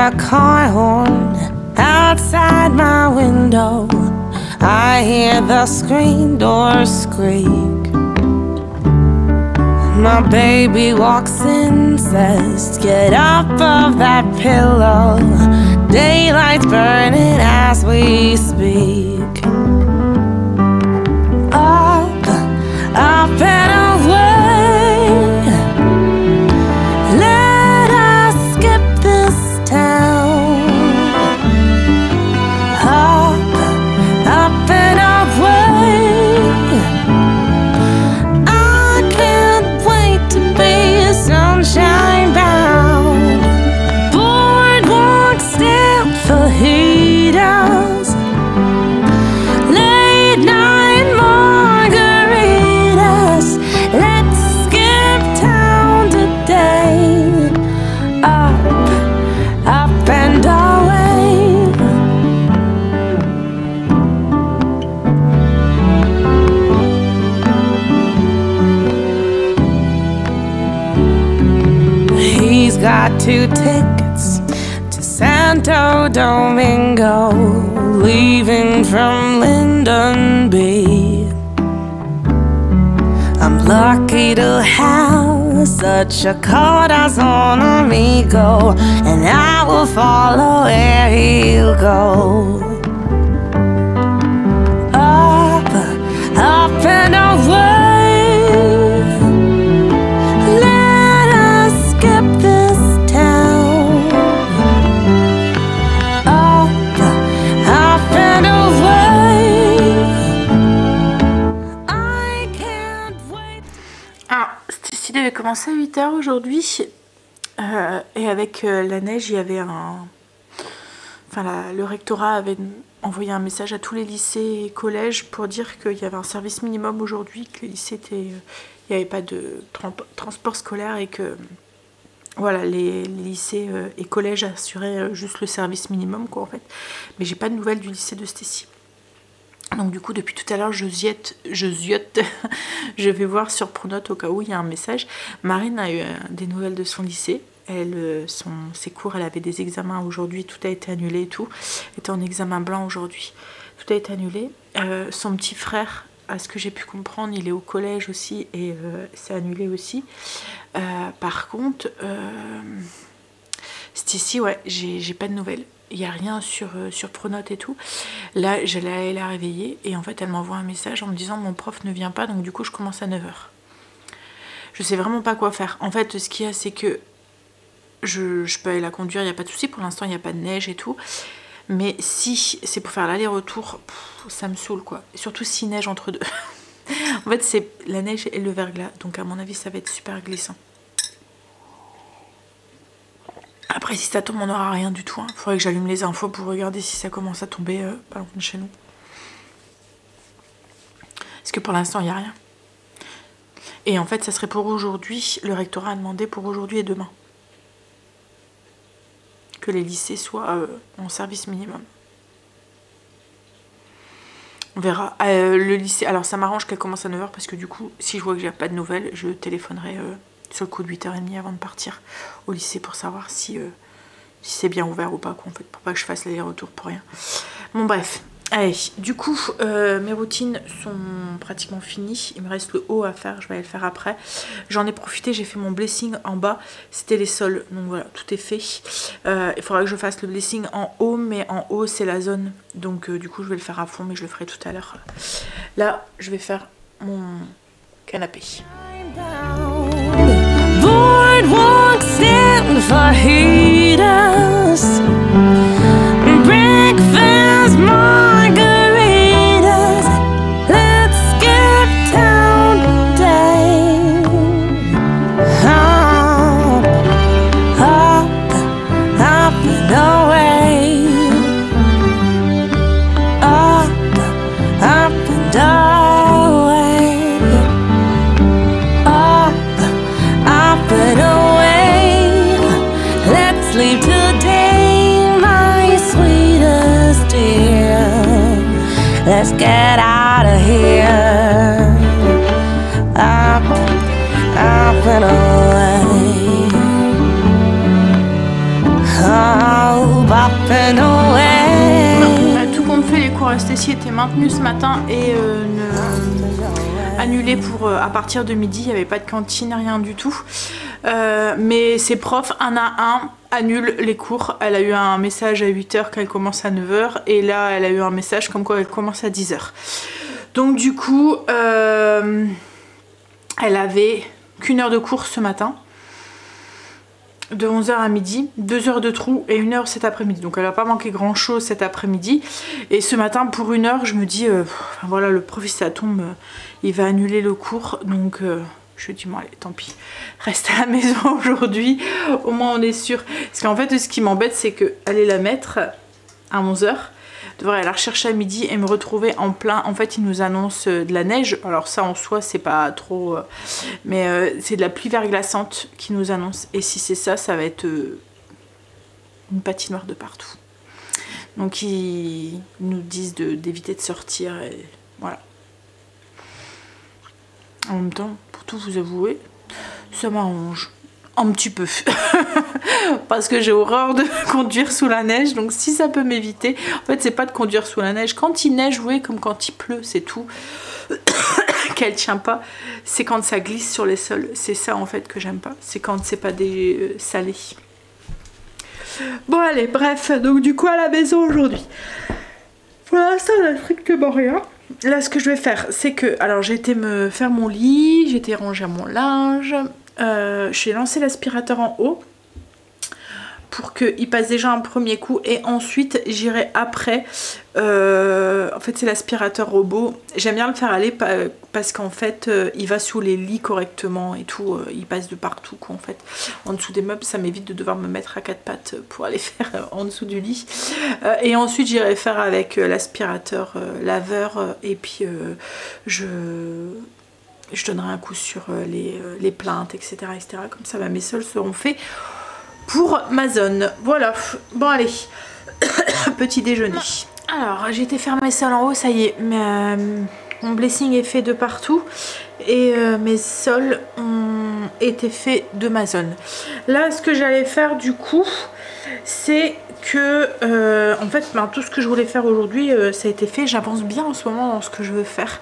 a car horn outside my window. I hear the screen door squeak. My baby walks in, says, get up off that pillow. Daylight's burning as we speak. Up, up and away. Let us skip this town. Up, up and away. I can't wait to be sunshine bound. Boardwalk stand for heaters. Late night margaritas. Let's skip town today. Up and away. He's got 2 tickets to Santo Domingo, leaving from Linden B. I'm lucky to have such a corazon amigo, and I will follow where he'll go. Up, up and away. Let us skip this town. Up, up and away. I can't wait. Alors, Stacy devait commencer à 8 h aujourd'hui. Et avec la neige, il y avait un... Enfin, le rectorat avait envoyé un message à tous les lycées et collèges pour dire qu'il y avait un service minimum aujourd'hui, que les lycées étaient... il n'y avait pas de transport scolaire et que... Voilà, les lycées et collèges assuraient juste le service minimum, quoi, en fait. Mais j'ai pas de nouvelles du lycée de Stacy. Donc du coup, depuis tout à l'heure, je ziote. Je vais voir sur Pronote au cas où il y a un message. Marine a eu des nouvelles de son lycée. Ses cours, elle avait des examens aujourd'hui, tout a été annulé et tout. Elle était en examen blanc aujourd'hui. Tout a été annulé. Son petit frère, à ce que j'ai pu comprendre, il est au collège aussi et c'est annulé aussi. Par contre, Stacy, ouais, j'ai pas de nouvelles. Il n'y a rien sur Pronote et tout. Là, j'allais la réveiller et en fait, elle m'envoie un message en me disant mon prof ne vient pas, donc du coup, je commence à 9 h. Je sais vraiment pas quoi faire. En fait, ce qu'il y a, c'est que je peux aller la conduire, il n'y a pas de souci. Pour l'instant, il n'y a pas de neige et tout. Mais si c'est pour faire l'aller-retour, ça me saoule, quoi. Et surtout s'il neige entre deux. En fait, c'est la neige et le verglas. Donc, à mon avis, ça va être super glissant. Après, si ça tombe, on n'aura rien du tout. Il faudrait que j'allume les infos pour regarder si ça commence à tomber pas loin de chez nous. Parce que pour l'instant, il n'y a rien. Et en fait, ça serait pour aujourd'hui. Le rectorat a demandé pour aujourd'hui et demain que les lycées soient en service minimum. On verra. Le lycée, alors ça m'arrange qu'elle commence à 9 h parce que du coup, si je vois que j'ai pas de nouvelles, je téléphonerai sur le coup de 8 h 30 avant de partir au lycée pour savoir si c'est bien ouvert ou pas, quoi, en fait, pour pas que je fasse l'aller-retour pour rien. Bon, bref. Allez, du coup, mes routines sont pratiquement finies. Il me reste le haut à faire, je vais aller le faire après. J'en ai profité, j'ai fait mon blessing en bas. C'était les sols, donc voilà, tout est fait. Il faudra que je fasse le blessing en haut, mais en haut, c'est la zone. Donc du coup, je vais le faire à fond, mais je le ferai tout à l'heure. Là, je vais faire mon canapé. Boardwalk stand for heaters. Breakfast margaritas. Let's skip town today. Up, up, up and away. Up, up and away. Up, up and away. Let's leave today, my sweetest dear. Let's get out of here. Up, up and away. Oh, Stacy était maintenue ce matin et annulée pour à partir de midi. Il n'y avait pas de cantine, rien du tout. Mais ses profs, un à un, annulent les cours. Elle a eu un message à 8 h qu'elle commence à 9 h. Et là, elle a eu un message comme quoi elle commence à 10 h. Donc du coup, elle avait qu'1 heure de cours ce matin. De 11 h à midi, 2 heures de trou et 1 heure cet après-midi. Donc elle va pas manquer grand chose cet après-midi. Et ce matin pour 1 heure, je me dis, voilà, le prof si ça tombe, il va annuler le cours. Donc je dis, bon allez, tant pis, reste à la maison aujourd'hui. Au moins on est sûr. Parce qu'en fait ce qui m'embête c'est que aller la mettre à 11 h, devrais aller la rechercher à midi et me retrouver en plein. En fait, ils nous annoncent de la neige. Alors ça, en soi, c'est pas trop... mais c'est de la pluie verglaçante qui nous annonce. Et si c'est ça, ça va être une patinoire de partout. Donc, ils nous disent d'éviter de sortir. Et voilà. En même temps, pour tout vous avouer, ça m'arrange. Un petit peu. Parce que j'ai horreur de conduire sous la neige. Donc si ça peut m'éviter. En fait c'est pas de conduire sous la neige. Quand il neige, oui, comme quand il pleut, c'est tout. Qu'elle tient pas. C'est quand ça glisse sur les sols. C'est ça en fait que j'aime pas. C'est quand c'est pas des salés. Bon allez, bref. Donc du coup à la maison aujourd'hui. Pour l'instant on a strictement rien. Là ce que je vais faire c'est que... Alors j'ai été me faire mon lit. J'ai été ranger mon linge. J'ai lancé l'aspirateur en haut pour qu'il passe déjà un premier coup et ensuite j'irai après. En fait c'est l'aspirateur robot, j'aime bien le faire aller parce qu'en fait il va sous les lits correctement et tout, il passe de partout quoi, en fait en dessous des meubles, ça m'évite de devoir me mettre à 4 pattes pour aller faire en dessous du lit. Et ensuite j'irai faire avec l'aspirateur laveur et puis je donnerai un coup sur les plaintes, etc., etc. Comme ça, mes sols seront faits pour ma zone. Voilà. Bon, allez. Petit déjeuner. Alors, j'ai été faire mes sols en haut, ça y est. Mon blessing est fait de partout. Et mes sols ont été faits de ma zone. Là, ce que j'allais faire, du coup, c'est que en fait tout ce que je voulais faire aujourd'hui ça a été fait. J'avance bien en ce moment dans ce que je veux faire.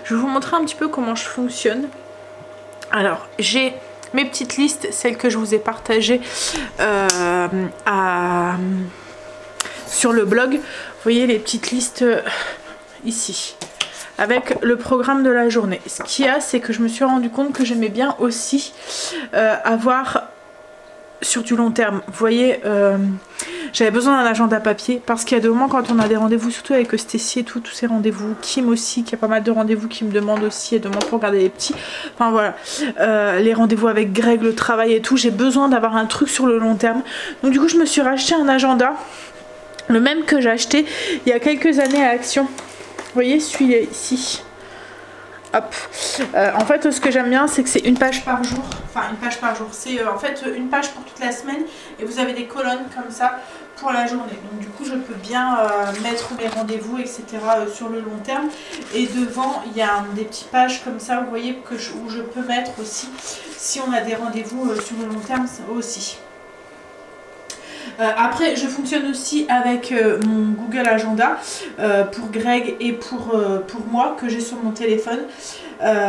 Je vais vous montrer un petit peu comment je fonctionne. Alors j'ai mes petites listes, celles que je vous ai partagées sur le blog. Vous voyez les petites listes ici avec le programme de la journée. Ce qu'il y a, c'est que je me suis rendu compte que j'aimais bien aussi avoir sur du long terme. Vous voyez, j'avais besoin d'un agenda papier parce qu'il y a des moments quand on a des rendez-vous, surtout avec Stacy et tout, tous ces rendez-vous, Kim aussi, qui a pas mal de rendez-vous, qui me demande aussi, et demande pour regarder les petits. Enfin voilà, les rendez-vous avec Greg, le travail et tout, j'ai besoin d'avoir un truc sur le long terme. Donc du coup, je me suis racheté un agenda, le même que j'ai acheté il y a quelques années à Action. Vous voyez, celui-là ici. Hop. En fait ce que j'aime bien c'est que c'est une page par jour. Enfin une page par jour. C'est en fait une page pour toute la semaine. Et vous avez des colonnes comme ça pour la journée. Donc du coup je peux bien mettre mes rendez-vous etc. Sur le long terme. Et devant il y a des petites pages comme ça vous voyez que où je peux mettre aussi si on a des rendez-vous sur le long terme aussi. Après je fonctionne aussi avec mon Google Agenda pour Greg et pour moi que j'ai sur mon téléphone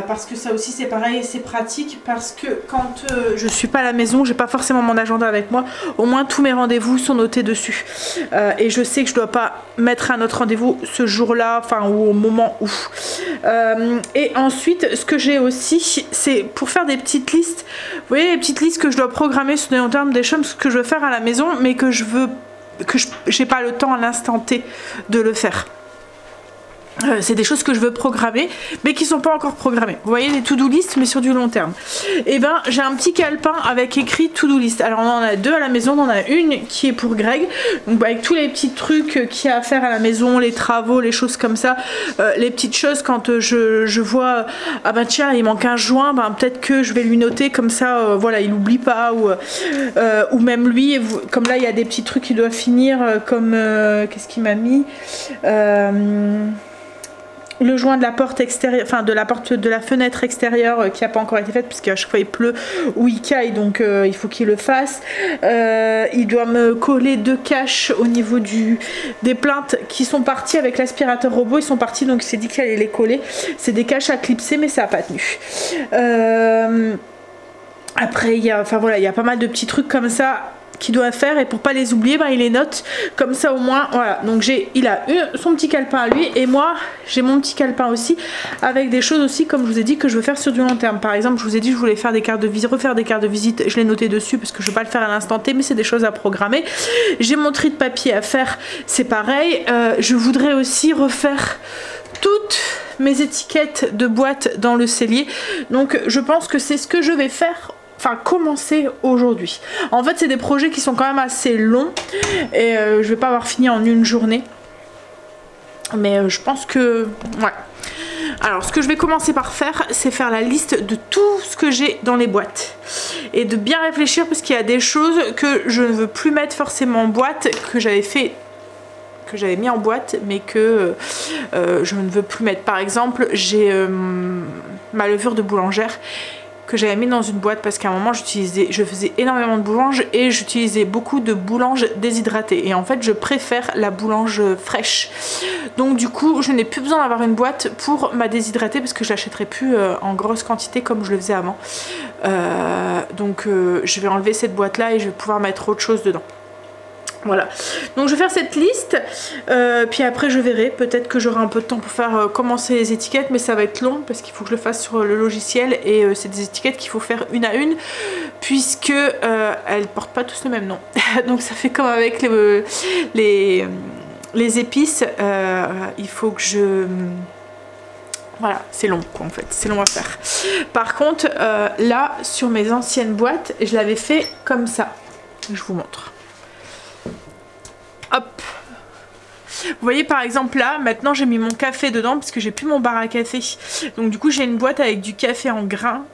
parce que ça aussi c'est pareil, c'est pratique parce que quand je suis pas à la maison, j'ai pas forcément mon agenda avec moi, au moins tous mes rendez-vous sont notés dessus et je sais que je dois pas mettre un autre rendez-vous ce jour-là, enfin ou au moment où. Et ensuite ce que j'ai aussi c'est pour faire des petites listes, vous voyez les petites listes que je dois programmer sur le long terme, des choses que je veux faire à la maison mais que je veux que j'ai pas le temps à l'instant T de le faire. C'est des choses que je veux programmer mais qui sont pas encore programmées. Vous voyez les to-do list mais sur du long terme. Et ben j'ai un petit calepin avec écrit to-do list. Alors on en a deux à la maison, on en a une qui est pour Greg. Donc avec tous les petits trucs qu'il y a à faire à la maison, les travaux, les choses comme ça, les petites choses quand je vois ah ben tiens il manque un joint, ben peut-être que je vais lui noter comme ça voilà il oublie pas ou même lui comme là il y a des petits trucs qu'il doit finir comme qu'est-ce qu'il m'a mis le joint de la porte extérieure, enfin de la fenêtre extérieure qui n'a pas encore été faite puisqu'à chaque fois il pleut ou il caille, donc il faut qu'il le fasse. Il doit me coller 2 caches au niveau des plaintes qui sont parties avec l'aspirateur robot, ils sont partis, donc il s'est dit qu'il allait les coller. C'est des caches à clipser mais ça n'a pas tenu. Après il y a pas mal de petits trucs comme ça qu'il doit faire, et pour pas les oublier, il les note comme ça au moins. Voilà, donc il a son petit calepin à lui, et moi j'ai mon petit calepin aussi avec des choses aussi, comme je vous ai dit, que je veux faire sur du long terme. Par exemple, je vous ai dit que je voulais faire des cartes de visite, refaire des cartes de visite, je l'ai noté dessus parce que je veux pas le faire à l'instant T, mais c'est des choses à programmer. J'ai mon tri de papier à faire, c'est pareil. Je voudrais aussi refaire toutes mes étiquettes de boîtes dans le cellier, donc je pense que c'est ce que je vais faire, enfin commencer aujourd'hui. En fait c'est des projets qui sont quand même assez longs et je vais pas avoir fini en une journée, mais je pense que ouais. Alors ce que je vais commencer par faire, c'est faire la liste de tout ce que j'ai dans les boîtes et de bien réfléchir, parce qu'il y a des choses que je ne veux plus mettre forcément en boîte, que j'avais mis en boîte mais que je ne veux plus mettre. Par exemple, j'ai ma levure de boulangère que j'avais mis dans une boîte parce qu'à un moment je faisais énormément de boulange et j'utilisais beaucoup de boulange déshydratée, et en fait je préfère la boulange fraîche, donc du coup je n'ai plus besoin d'avoir une boîte pour ma déshydrater parce que je l'achèterai plus en grosse quantité comme je le faisais avant. Donc je vais enlever cette boîte là et je vais pouvoir mettre autre chose dedans. Voilà, donc je vais faire cette liste, puis après je verrai, peut-être que j'aurai un peu de temps pour faire commencer les étiquettes, mais ça va être long parce qu'il faut que je le fasse sur le logiciel, et c'est des étiquettes qu'il faut faire une à une puisque elles portent pas tous le même nom. Donc ça fait comme avec les épices, il faut que je... Voilà, c'est long quoi en fait, c'est long à faire. Par contre là sur mes anciennes boîtes, je l'avais fait comme ça, je vous montre. Hop, vous voyez par exemple là, maintenant j'ai mis mon café dedans parce que j'ai plus mon bar à café. Donc du coup j'ai une boîte avec du café en grains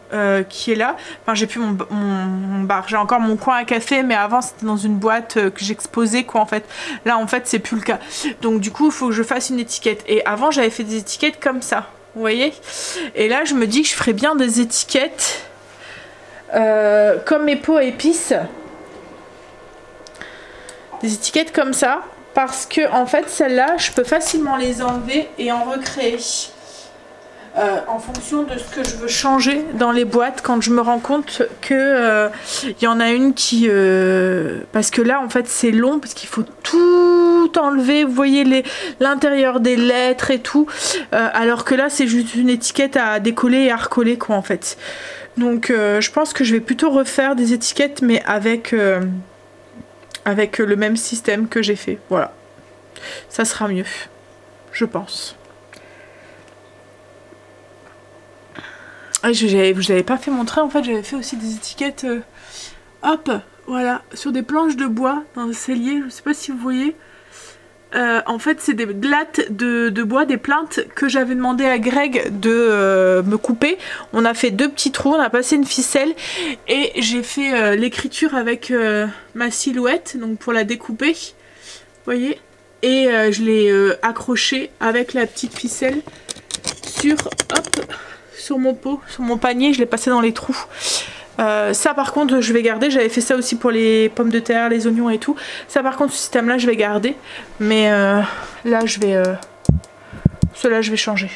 qui est là. Enfin j'ai plus mon bar, j'ai encore mon coin à café, mais avant c'était dans une boîte que j'exposais quoi en fait. Là en fait c'est plus le cas. Donc du coup il faut que je fasse une étiquette. Et avant j'avais fait des étiquettes comme ça, vous voyez. Et là je me dis que je ferais bien des étiquettes comme mes pots à épices. Des étiquettes comme ça, parce que en fait celles-là je peux facilement les enlever et en recréer en fonction de ce que je veux changer dans les boîtes, quand je me rends compte que y en a une qui parce que là en fait c'est long parce qu'il faut tout enlever, vous voyez l'intérieur des lettres et tout, alors que là c'est juste une étiquette à décoller et à recoller quoi en fait. Donc je pense que je vais plutôt refaire des étiquettes mais avec le même système que j'ai fait. Voilà, ça sera mieux, je pense. Ah, je vous avais pas fait montrer, en fait j'avais fait aussi des étiquettes hop, voilà, sur des planches de bois dans le cellier, je sais pas si vous voyez. En fait c'est des lattes de bois, des plaintes que j'avais demandé à Greg de me couper. On a fait 2 petits trous, on a passé une ficelle et j'ai fait l'écriture avec ma silhouette, donc pour la découper, vous voyez, et je l'ai accroché avec la petite ficelle sur mon pot, sur mon panier, je l'ai passé dans les trous. Ça par contre je vais garder, j'avais fait ça aussi pour les pommes de terre, les oignons et tout. Ça par contre ce système là je vais garder, mais là je vais cela je vais changer.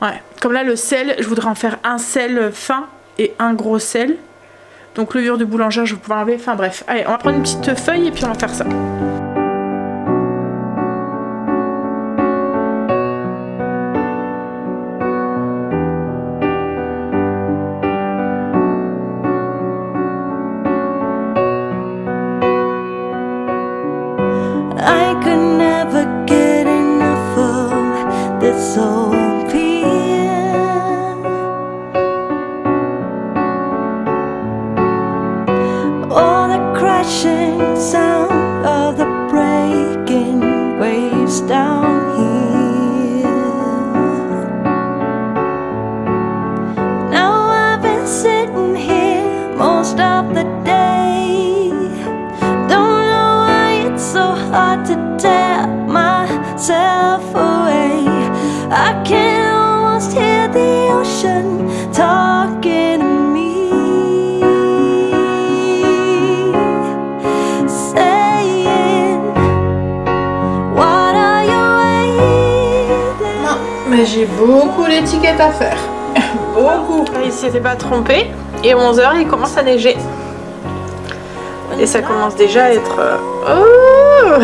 Ouais, comme là le sel, je voudrais en faire un sel fin et un gros sel. Donc levure de boulangère je vais pouvoir enlever, enfin bref. Allez, on va prendre une petite feuille et puis on va faire ça. I could never get enough of this opium. All the crashing sound of the can almost hear the ocean talking to me, saying, what are you waiting? Non, mais j'ai beaucoup d'étiquettes à faire. Beaucoup. Il s'était pas trompé. Et 11 h, il commence à neiger. Et ça commence déjà à être... Oh,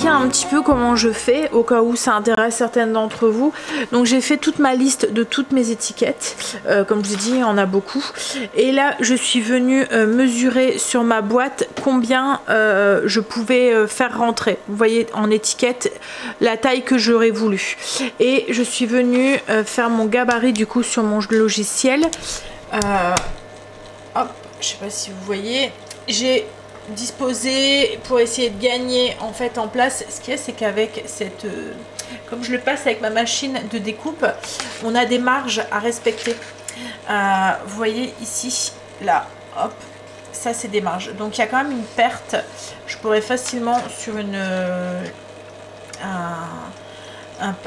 un petit peu comment je fais au cas où ça intéresse certaines d'entre vous. Donc j'ai fait toute ma liste de toutes mes étiquettes, comme je vous ai dit, il y en a beaucoup, et là je suis venue mesurer sur ma boîte combien je pouvais faire rentrer, vous voyez, en étiquette la taille que j'aurais voulu, et je suis venue faire mon gabarit du coup sur mon logiciel. Hop, je sais pas si vous voyez, j'ai disposer pour essayer de gagner en fait en place. Ce qu'il y a, c'est qu'avec cette comme je le passe avec ma machine de découpe, on a des marges à respecter. Vous voyez ici, là, hop, ça c'est des marges, donc il y a quand même une perte. Je pourrais facilement sur une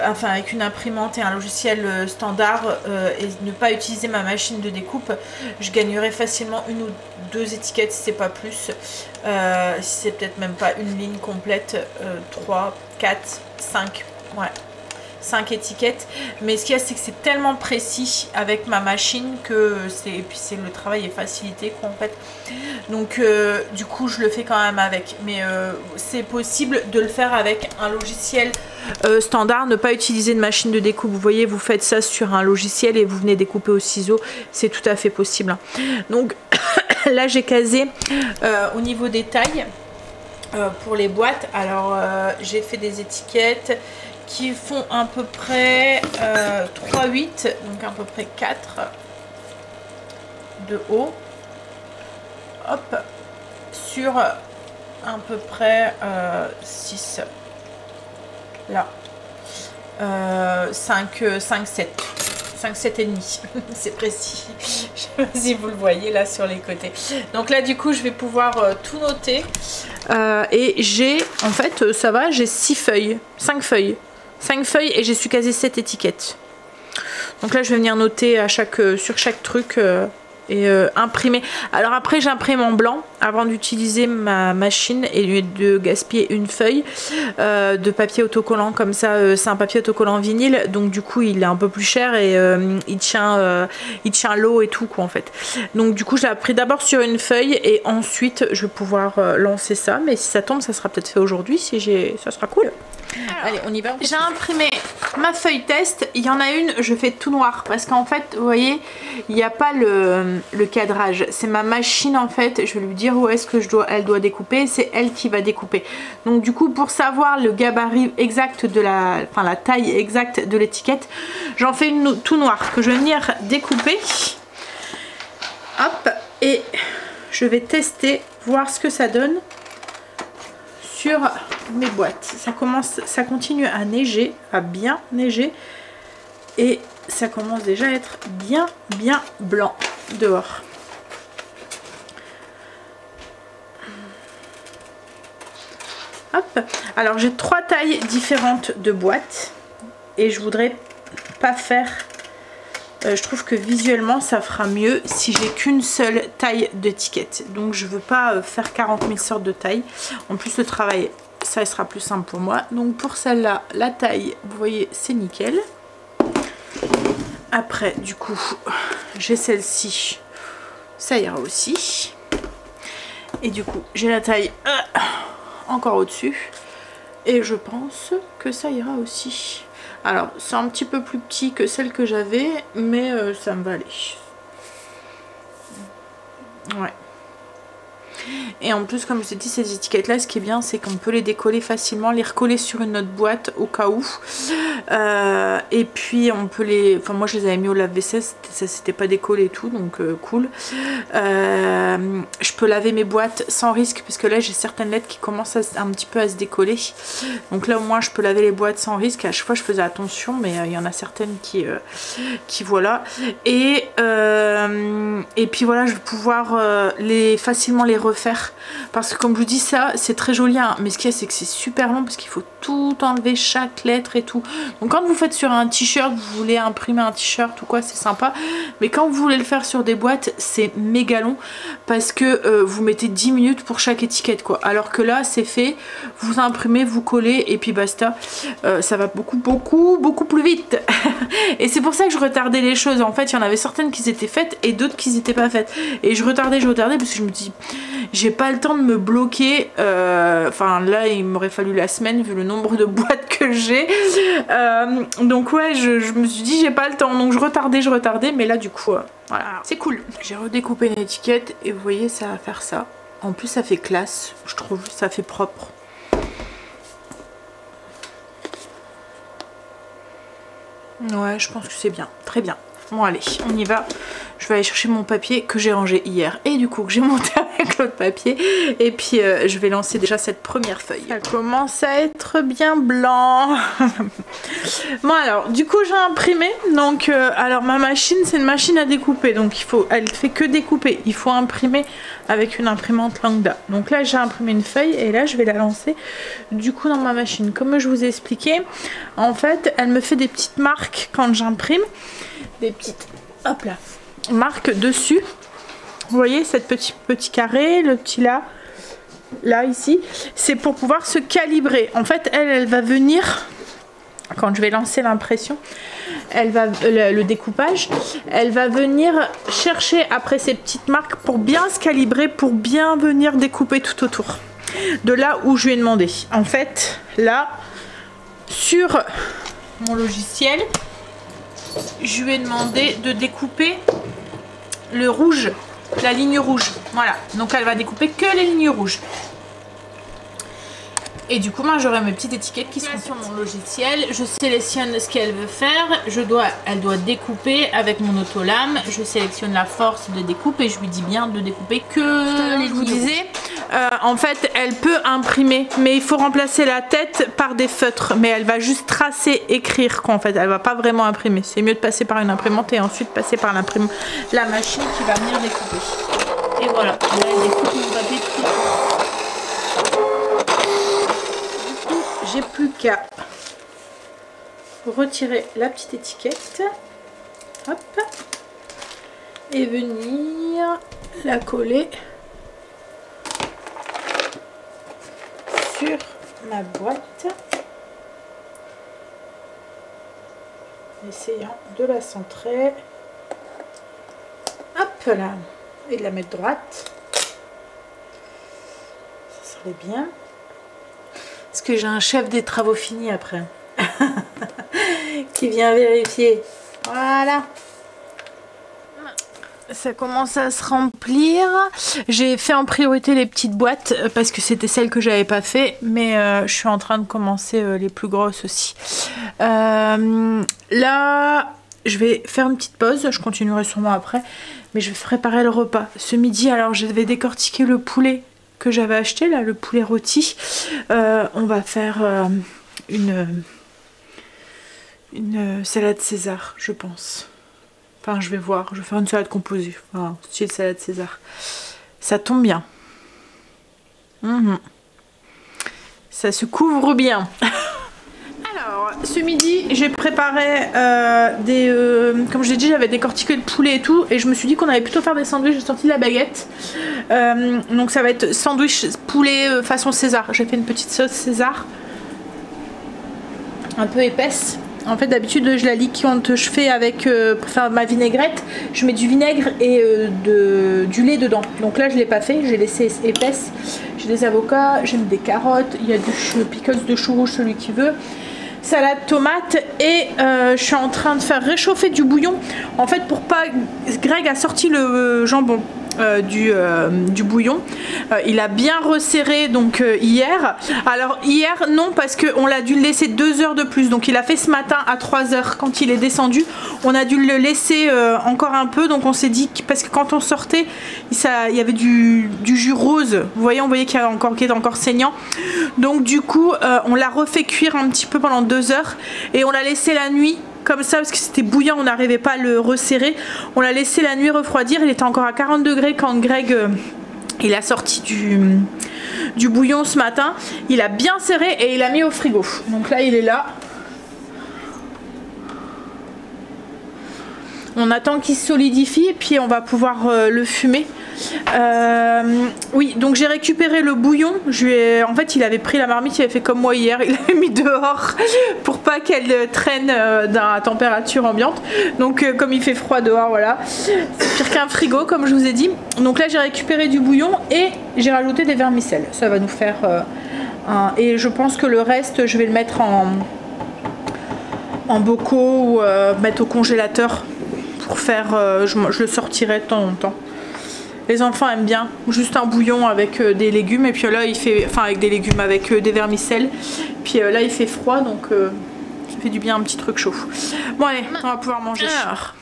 enfin avec une imprimante et un logiciel standard et ne pas utiliser ma machine de découpe, je gagnerais facilement une ou deux étiquettes si c'est pas plus, si c'est peut-être même pas une ligne complète, 3, 4, 5, ouais, 5 étiquettes. Mais ce qu'il y a, c'est que c'est tellement précis avec ma machine que c'est le travail est facilité quoi en fait. Donc du coup je le fais quand même avec, mais c'est possible de le faire avec un logiciel standard, ne pas utiliser de machine de découpe. Vous voyez, vous faites ça sur un logiciel et vous venez découper au ciseau, c'est tout à fait possible. Donc là j'ai casé au niveau des tailles pour les boîtes. Alors j'ai fait des étiquettes qui font à peu près 3,8, donc à peu près 4 de haut, hop, sur à peu près 6, là, 5, 7. 5, 7 et demi, c'est précis. Je sais pas si vous le voyez là sur les côtés. Donc là du coup je vais pouvoir tout noter. Et j'ai, en fait ça va, j'ai 6 feuilles, 5 feuilles. 5 feuilles et j'ai su caser 7 étiquettes. Donc là je vais venir noter à sur chaque truc et imprimer. Alors après j'imprime en blanc avant d'utiliser ma machine et de gaspiller une feuille de papier autocollant comme ça. C'est un papier autocollant vinyle, donc du coup il est un peu plus cher et il tient l'eau et tout quoi en fait. Donc du coup je l'ai pris d'abord sur une feuille et ensuite je vais pouvoir lancer ça, mais si ça tombe ça sera peut-être fait aujourd'hui, si ça sera cool. Alors, allez, on y va. J'ai imprimé ma feuille test. Il y en a une, je fais tout noir parce qu'en fait, vous voyez, il n'y a pas le cadrage. C'est ma machine en fait. Je vais lui dire où est-ce que elle doit découper. C'est elle qui va découper. Donc du coup, pour savoir le gabarit exact de la taille exacte de l'étiquette, j'en fais une tout noire que je vais venir découper. Hop, et je vais tester, voir ce que ça donne sur mes boîtes. Ça continue à neiger, à bien neiger, et ça commence déjà à être bien blanc dehors. Hop. Alors j'ai 3 tailles différentes de boîtes et je voudrais pas faire je trouve que visuellement ça fera mieux si j'ai qu'une seule taille d'étiquette. Donc je veux pas faire 40 000 sortes de tailles. En plus le travail, ça sera plus simple pour moi. Donc pour celle-là, la taille, vous voyez, c'est nickel. Après du coup j'ai celle-ci, ça ira aussi. Et du coup j'ai la taille encore au-dessus. Et je pense que ça ira aussi. Alors c'est un petit peu plus petit que celle que j'avais, mais ça me va aller. Ouais. Et en plus, comme je vous ai dit, ces étiquettes là, ce qui est bien, c'est qu'on peut les décoller facilement, les recoller sur une autre boîte au cas où. Et puis on peut les, enfin moi je les avais mis au lave-vaisselle, ça s'était pas décollé et tout, donc cool. Je peux laver mes boîtes sans risque, parce que là j'ai certaines lettres qui commencent un petit peu à se décoller. Donc là au moins je peux laver les boîtes sans risque. À chaque fois je faisais attention, mais il y en a certaines qui voilà. Et puis voilà, je vais pouvoir facilement les refaire, parce que comme je vous dis, ça c'est très joli, hein, mais ce qu'il y a, c'est que c'est super long, parce qu'il faut tout enlever, chaque lettre et tout. Donc quand vous faites sur un t-shirt, vous voulez imprimer un t-shirt ou quoi, c'est sympa, mais quand vous voulez le faire sur des boîtes, c'est méga long, parce que vous mettez 10 minutes pour chaque étiquette, quoi. Alors que là c'est fait, vous imprimez, vous collez et puis basta. Ça va beaucoup plus vite. Et c'est pour ça que je retardais les choses. En fait, il y en avait certaines qui étaient faites et d'autres qui n'étaient pas faites, et je retardais parce que je me dis, j'ai pas le temps de me bloquer. Enfin là il m'aurait fallu la semaine vu le nombre de boîtes que j'ai. Donc ouais, je me suis dit j'ai pas le temps, donc je retardais, mais là du coup voilà, c'est cool. J'ai redécoupé une étiquette et vous voyez, ça va faire ça. En plus ça fait classe, je trouve, ça fait propre. Ouais, je pense que c'est bien, très bien. Bon allez, on y va. Je vais aller chercher mon papier que j'ai rangé hier et du coup que j'ai monté avec l'autre papier. Et puis je vais lancer déjà cette première feuille. Ça commence à être bien blanc. Bon alors, du coup j'ai imprimé. Donc alors ma machine, c'est une machine à découper. Donc elle fait que découper. Il faut imprimer avec une imprimante lambda. Donc là j'ai imprimé une feuille et là je vais la lancer du coup dans ma machine. Comme je vous ai expliqué, en fait elle me fait des petites marques quand j'imprime. Des petites, hop là, marques dessus. Vous voyez cette petit carré, le petit là ici, c'est pour pouvoir se calibrer. En fait elle va venir, quand je vais lancer l'impression, elle va le découpage, elle va venir chercher après ces petites marques pour bien se calibrer, pour bien venir découper tout autour de là où je lui ai demandé. En fait là sur mon logiciel, je lui ai demandé de découper le rouge, la ligne rouge. Voilà, donc elle va découper que les lignes rouges. Et du coup, moi j'aurai mes petites étiquettes qui sont sur mon logiciel. Je sélectionne ce qu'elle veut faire. Elle doit découper avec mon autolame. Je sélectionne la force de découpe et je lui dis bien de découper que les lignes. Je vous disais, en fait, elle peut imprimer, mais il faut remplacer la tête par des feutres. Mais elle va juste tracer, écrire, quoi. En fait, elle va pas vraiment imprimer. C'est mieux de passer par une imprimante et ensuite passer par la machine qui va venir découper. Et voilà, là, elle découpe mon papier tout. J'ai plus qu'à retirer la petite étiquette, hop, et venir la coller sur ma boîte, essayant de la centrer, hop là, et de la mettre droite, ça serait bien. Parce que j'ai un chef des travaux finis après qui vient vérifier. Voilà. Ça commence à se remplir. J'ai fait en priorité les petites boîtes parce que c'était celles que j'avais pas fait. Mais je suis en train de commencer les plus grosses aussi. Là, je vais faire une petite pause. Je continuerai sûrement après. Mais je vais préparer le repas. Ce midi, alors je vais décortiquer le poulet que j'avais acheté, là, le poulet rôti. On va faire une salade César, je pense. Enfin, je vais voir. Je vais faire une salade composée. Enfin, style salade César. Ça tombe bien. Ça se couvre bien. Alors, ce midi, j'ai préparé comme je l'ai dit, j'avais décortiqué le poulet et tout. Et je me suis dit qu'on allait plutôt faire des sandwichs. J'ai sorti la baguette. Donc ça va être sandwich poulet façon César. J'ai fait une petite sauce César. Un peu épaisse. En fait, d'habitude, je la liquide quand je fais avec, pour faire ma vinaigrette. Je mets du vinaigre et du lait dedans. Donc là, je ne l'ai pas fait. J'ai laissé épaisse. J'ai des avocats, j'ai mis des carottes. Il y a du pickles de chou rouge, celui qui veut. salade tomate et je suis en train de faire réchauffer du bouillon. En fait, pour pas... Greg a sorti le jambon du bouillon. Il a bien resserré donc hier. Alors hier non, parce qu'on l'a dû le laisser 2 heures de plus. Donc il a fait ce matin à 3 heures quand il est descendu. On a dû le laisser encore un peu. Donc on s'est dit, parce que quand on sortait, il y avait du jus rose. Vous voyez, on voyait qu'il était encore saignant. Donc du coup on l'a refait cuire un petit peu pendant 2 heures. Et on l'a laissé la nuit comme ça parce que c'était bouillant, on n'arrivait pas à le resserrer. On l'a laissé la nuit refroidir. Il était encore à 40 degrés quand Greg il a sorti du bouillon ce matin. Il a bien serré et il l'a mis au frigo. Donc là il est là. On attend qu'il se solidifie et puis on va pouvoir le fumer. Oui, donc j'ai récupéré le bouillon. En fait, il avait pris la marmite, il avait fait comme moi hier. Il l'avait mis dehors pour pas qu'elle traîne dans la température ambiante. Donc, comme il fait froid dehors, voilà. C'est pire qu'un frigo, comme je vous ai dit. Donc là, j'ai récupéré du bouillon et j'ai rajouté des vermicelles. Ça va nous faire et je pense que le reste, je vais le mettre en bocaux ou mettre au congélateur pour faire. Je le sortirai de temps en temps. Les enfants aiment bien juste un bouillon avec des légumes et puis là il fait, enfin avec des légumes, avec des vermicelles. Puis là il fait froid donc ça fait du bien un petit truc chaud. Bon allez, on va pouvoir manger. Alors,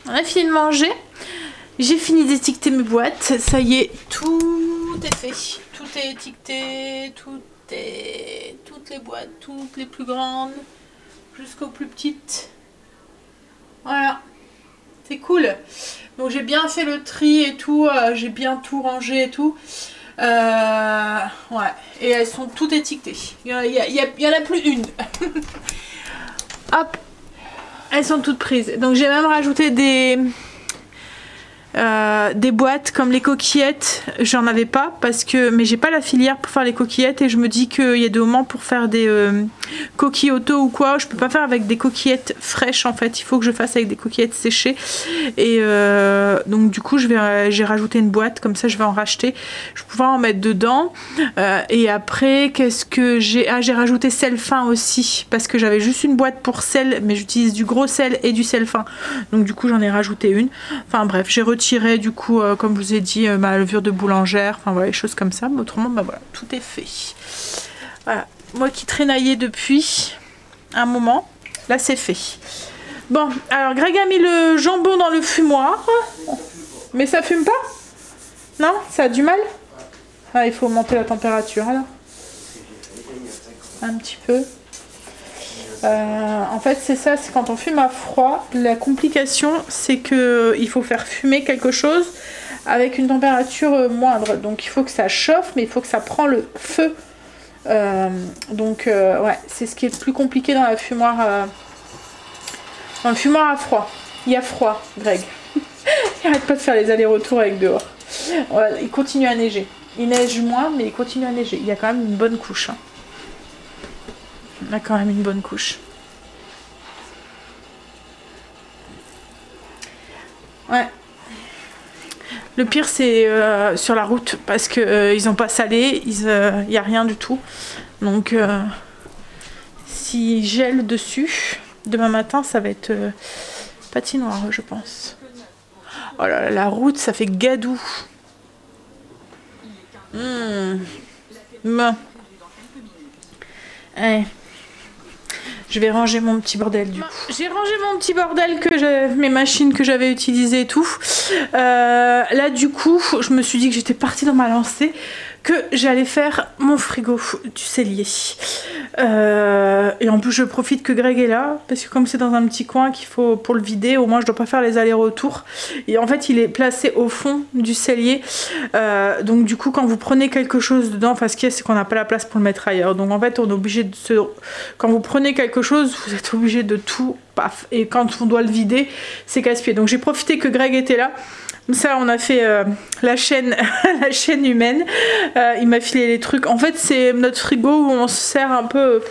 on a fini de manger. J'ai fini d'étiqueter mes boîtes. Ça y est, tout est fait. Tout est étiqueté, toutes les boîtes, toutes les plus grandes jusqu'aux plus petites. Voilà. C'est cool. Donc j'ai bien fait le tri et tout, j'ai bien tout rangé et tout. Ouais, et elles sont toutes étiquetées. Il y en a plus une. Hop, elles sont toutes prises. Donc j'ai même rajouté des boîtes comme les coquillettes. J'en avais pas mais j'ai pas la filière pour faire les coquillettes et je me dis qu'il y a des moments pour faire des coquilles auto ou quoi, je peux pas faire avec des coquillettes fraîches en fait, il faut que je fasse avec des coquillettes séchées et donc du coup j'ai rajouté une boîte comme ça, je vais en racheter, je vais pouvoir en mettre dedans et après qu'est-ce que j'ai rajouté sel fin aussi parce que j'avais juste une boîte pour sel mais j'utilise du gros sel et du sel fin donc du coup j'en ai rajouté une. Enfin bref, j'ai retiré du coup comme je vous ai dit ma levure de boulangère, enfin voilà les choses comme ça, mais autrement bah voilà, tout est fait. Voilà, moi qui traînaillais depuis un moment, là c'est fait. Bon, alors Greg a mis le jambon dans le fumoir, mais ça fume pas? Non? Ça a du mal? Ah, il faut augmenter la température alors. Un petit peu. En fait c'est ça, c'est quand on fume à froid, la complication c'est que il faut faire fumer quelque chose avec une température moindre, donc il faut que ça chauffe mais il faut que ça prend le feu, ouais, c'est ce qui est le plus compliqué dans la fumoir dans le fumoir à froid. Il y a froid, Greg. Il arrête pas de faire les allers-retours avec dehors. Ouais, il continue à neiger, il neige moins mais il continue à neiger, il y a quand même une bonne couche hein. On a quand même une bonne couche. Ouais. Le pire c'est sur la route parce que ils n'ont pas salé, il n'y a rien du tout. Donc s'il gèle dessus, demain matin ça va être patinoire je pense. Oh là là, la route ça fait gadou. Ouais. Je vais ranger mon petit bordel du coup. J'ai rangé mon petit bordel, mes machines que j'avais utilisées et tout. Là du coup, je me suis dit que j'étais partie dans ma lancée, que j'allais faire mon frigo du cellier. Et en plus je profite que Greg est là, parce que comme c'est dans un petit coin qu'il faut pour le vider, au moins je dois pas faire les allers-retours. Et en fait il est placé au fond du cellier. Donc du coup quand vous prenez quelque chose dedans, enfin ce qu'il y a c'est qu'on n'a pas la place pour le mettre ailleurs. Donc en fait on est obligé de quand vous prenez quelque chose, vous êtes obligé de tout, paf. Et quand on doit le vider, c'est casse-pied. Donc j'ai profité que Greg était là. Comme ça on a fait la chaîne la chaîne humaine. Il m'a filé les trucs. En fait c'est notre frigo où on se sert un peu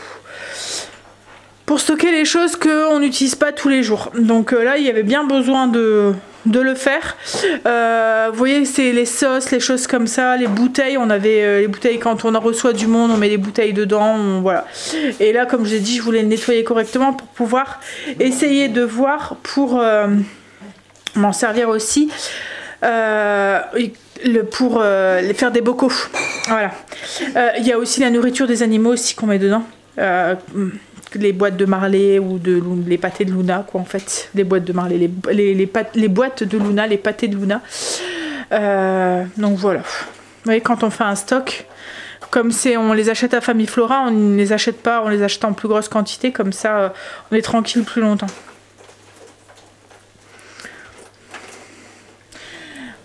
pour stocker les choses qu'on n'utilise pas tous les jours. Donc là il y avait bien besoin de de le faire. Vous voyez, c'est les sauces, les choses comme ça, les bouteilles. On avait les bouteilles quand on en reçoit du monde, on met les bouteilles dedans, voilà. Et là, comme je l'ai dit, je voulais le nettoyer correctement pour pouvoir essayer de voir pour m'en servir aussi. Pour les faire des bocaux, voilà. Il y a aussi la nourriture des animaux aussi qu'on met dedans, les boîtes de Marley ou les pâtés de Luna, quoi, en fait, les boîtes de Marley, les boîtes de Luna, les pâtés de Luna. Donc voilà, vous voyez, quand on fait un stock, comme on les achète à Famille Flora, on ne les achète pas, on les achète en plus grosse quantité, comme ça on est tranquille plus longtemps.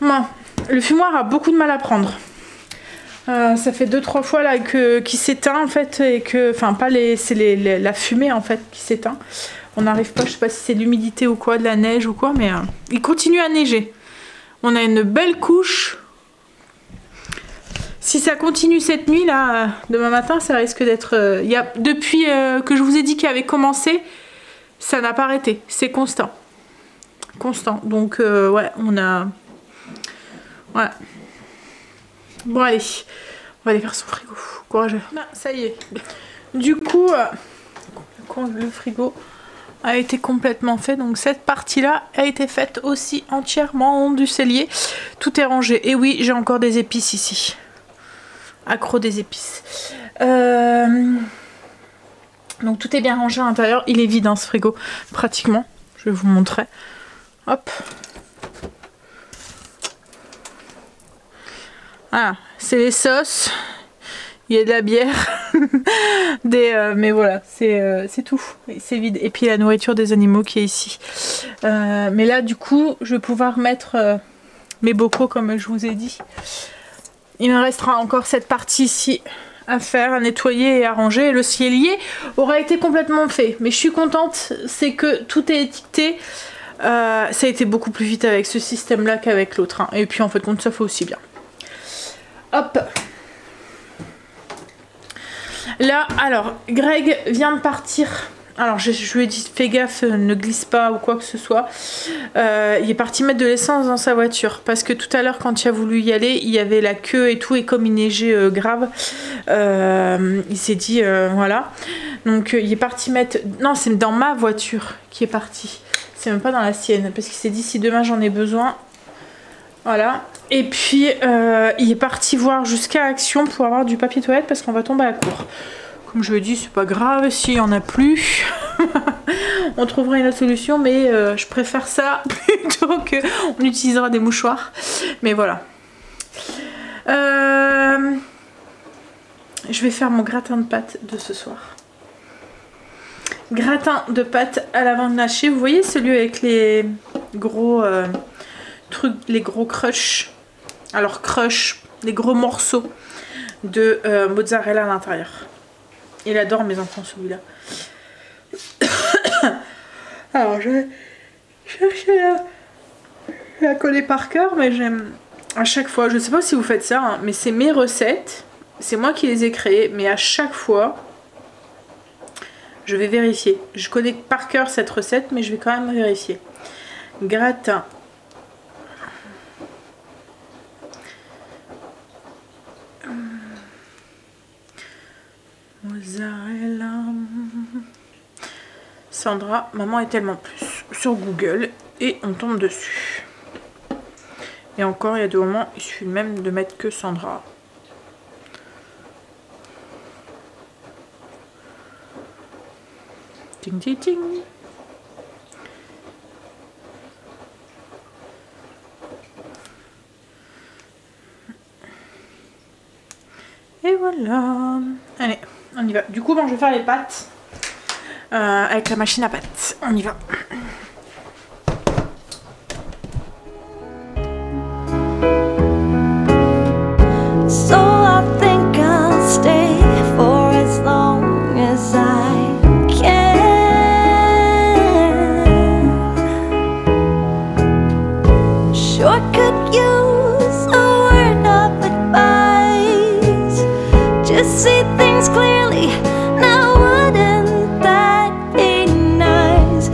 Bon, le fumoir a beaucoup de mal à prendre. Ça fait 2-3 fois là qu'il s'éteint en fait, et que, enfin pas c'est la fumée en fait qui s'éteint. On n'arrive pas, je sais pas si c'est l'humidité ou quoi, de la neige ou quoi, mais il continue à neiger. On a une belle couche. Si ça continue cette nuit là, demain matin, ça risque d'être. Depuis que je vous ai dit qu'il avait commencé, ça n'a pas arrêté. C'est constant. Constant. Donc ouais, on a. Ouais. Bon allez, on va aller faire son frigo. Courageux. Ah, ça y est. Du coup, le frigo a été complètement fait. Donc cette partie-là a été faite aussi entièrement du cellier. Tout est rangé. Et oui, j'ai encore des épices ici. Accro des épices. Donc tout est bien rangé à l'intérieur. Il est vide hein, ce frigo, pratiquement. Je vais vous montrer. Hop. Voilà, c'est les sauces, il y a de la bière, mais voilà, c'est tout, c'est vide. Et puis la nourriture des animaux qui est ici. Mais là, du coup, je vais pouvoir mettre mes bocaux comme je vous ai dit. Il me restera encore cette partie ici à faire, à nettoyer et à ranger. Le cellier aura été complètement fait, mais je suis contente, c'est que tout est étiqueté. Ça a été beaucoup plus vite avec ce système-là qu'avec l'autre. Hein. Et puis en fait, compte, ça fait aussi bien. Hop. Là, alors, Greg vient de partir. Alors, je lui ai dit, fais gaffe, ne glisse pas ou quoi que ce soit. Il est parti mettre de l'essence dans sa voiture. Parce que tout à l'heure, quand il a voulu y aller, il y avait la queue et tout. Et comme il neigeait grave, il s'est dit, voilà. Donc, il est parti mettre... Non, c'est dans ma voiture qu'il est parti. C'est même pas dans la sienne. Parce qu'il s'est dit, si demain j'en ai besoin... Voilà. Et puis il est parti voir jusqu'à Action pour avoir du papier toilette parce qu'on va tomber à court. Comme je l'ai dit, c'est pas grave s'il n'y en a plus. On trouvera une autre solution, mais je préfère ça plutôt qu'on utilisera des mouchoirs. Mais voilà. Je vais faire mon gratin de pâtes de ce soir. Gratin de pâtes à la viande hachée. Vous voyez celui avec les gros... les gros crush, alors crush, les gros morceaux de mozzarella à l'intérieur. Il adore mes enfants celui-là. Alors je vais chercher la coller par cœur, mais j'aime à chaque fois, je sais pas si vous faites ça, hein, mais c'est mes recettes, c'est moi qui les ai créées, mais à chaque fois je vais vérifier. Je connais par cœur cette recette, mais je vais quand même vérifier. Gratin mozzarella. Sandra, maman est tellement plus sur Google et on tombe dessus. Et encore, il y a des moments, il suffit même de mettre que Sandra. Ting ting ting. Et voilà. Allez, on y va. Du coup, bon, je vais faire les pâtes avec la machine à pâtes. On y va. So I think I'll stay for as long as I can. Sure could use a word of advice. Just see things clearly. Now wouldn't that be nice?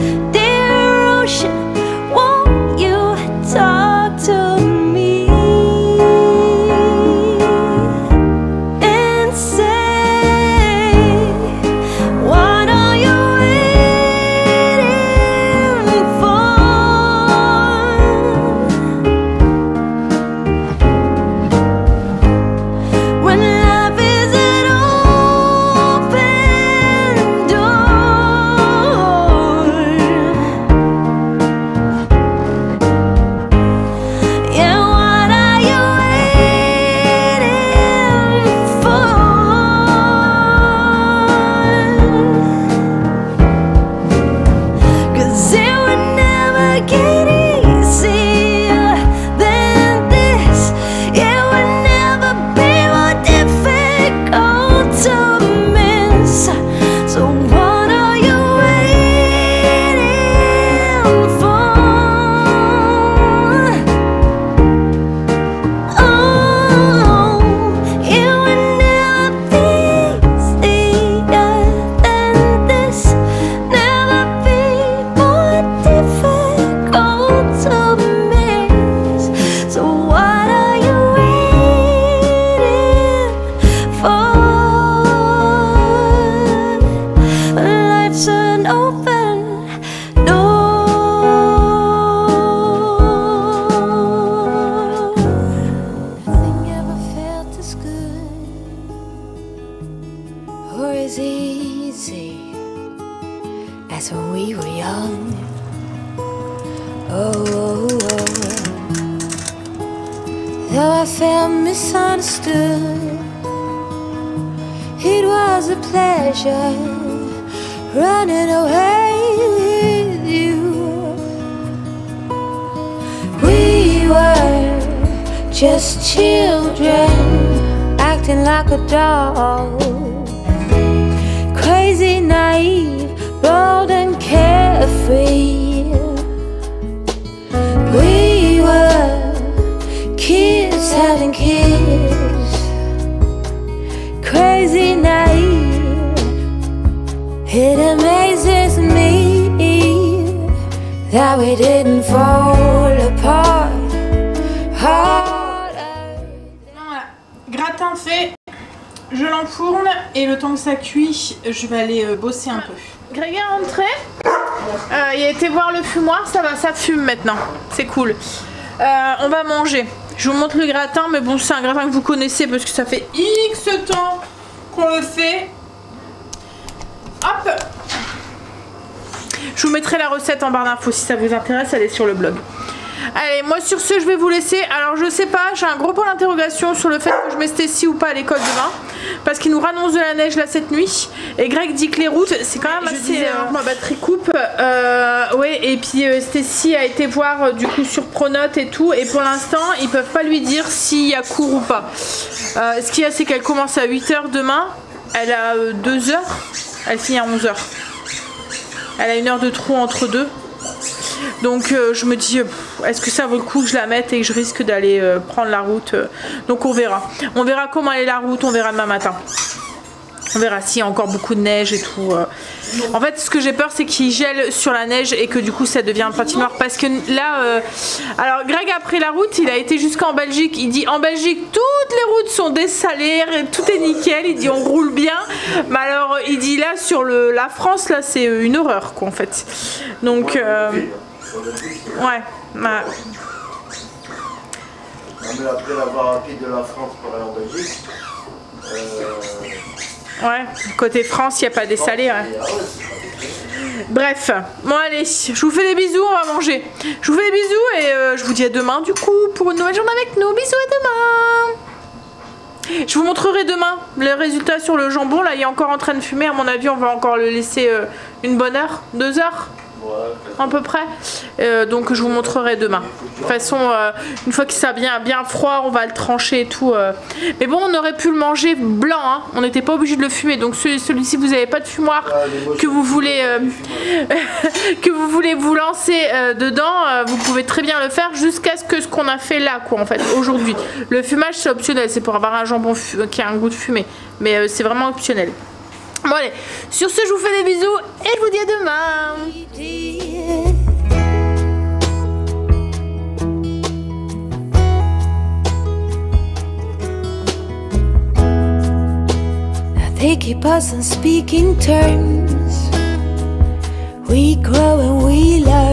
oh, oh. Though I felt misunderstood, it was a pleasure running away with you. We were just children acting like a doll, crazy, naive, bold and carefree. We were kids having kids, crazy, naive. It amazes me that we didn't fall apart. Voilà, gratin fait, je l'enfourne et le temps que ça cuit, je vais aller bosser un peu. Greg est rentré, il a été voir le fumoir, ça va, ça fume maintenant, c'est cool. On va manger. Je vous montre le gratin, mais bon, c'est un gratin que vous connaissez parce que ça fait X temps qu'on le fait. Hop! Je vous mettrai la recette en barre d'infos si ça vous intéresse, elle est sur le blog. Allez, moi sur ce, je vais vous laisser. Alors, je sais pas, j'ai un gros point d'interrogation sur le fait que je mette Stacy ou pas à l'école demain. Parce qu'il nous rannonce de la neige là cette nuit. Et Greg dit que les routes, c'est quand même assez. Ma batterie coupe. Ouais, et puis Stacy a été voir du coup sur Pronote et tout. Et pour l'instant, ils peuvent pas lui dire s'il y a cours ou pas. Ce qu'il y a, c'est qu'elle commence à 8 h demain. Elle a 2 h. Elle finit à 11 h. Elle a 1 heure de trou entre deux. Donc je me dis, est-ce que ça vaut le coup que je la mette et que je risque d'aller prendre la route. Donc on verra. On verra comment elle est la route, on verra demain matin. On verra s'il y a encore beaucoup de neige et tout. En fait, ce que j'ai peur, c'est qu'il gèle sur la neige et que du coup, ça devient un patinoire. Parce que là, alors Greg a pris la route, il a été jusqu'en Belgique. Il dit, en Belgique, toutes les routes sont dessalées, tout est nickel. Il dit, on roule bien. Mais alors, il dit là, sur la France, là, c'est une horreur, quoi, en fait. Donc, ouais. Non, mais après l'avoir rapide de la France pour aller en Belgique, ouais, côté France, il n'y a pas dessalé. Ouais. Bref, bon allez, je vous fais des bisous, on va manger. Je vous fais des bisous et je vous dis à demain du coup pour une nouvelle journée avec nous. Bisous, à demain. Je vous montrerai demain les résultats sur le jambon. Là, il est encore en train de fumer. À mon avis, on va encore le laisser une bonne heure, 2 heures. À peu près, donc je vous montrerai demain. De toute façon, une fois que ça bien froid, on va le trancher et tout. Mais bon, on aurait pu le manger blanc, hein. On n'était pas obligé de le fumer. Donc celui-ci, vous n'avez pas de fumoir que vous voulez vous lancer dedans, vous pouvez très bien le faire jusqu'à ce qu'on a fait là, quoi, en fait, aujourd'hui. Le fumage, c'est optionnel, c'est pour avoir un jambon qui a un goût de fumée, mais c'est vraiment optionnel. Bon allez, sur ce je vous fais des bisous et je vous dis à demain. They keep us on speaking terms. We grow and we learn.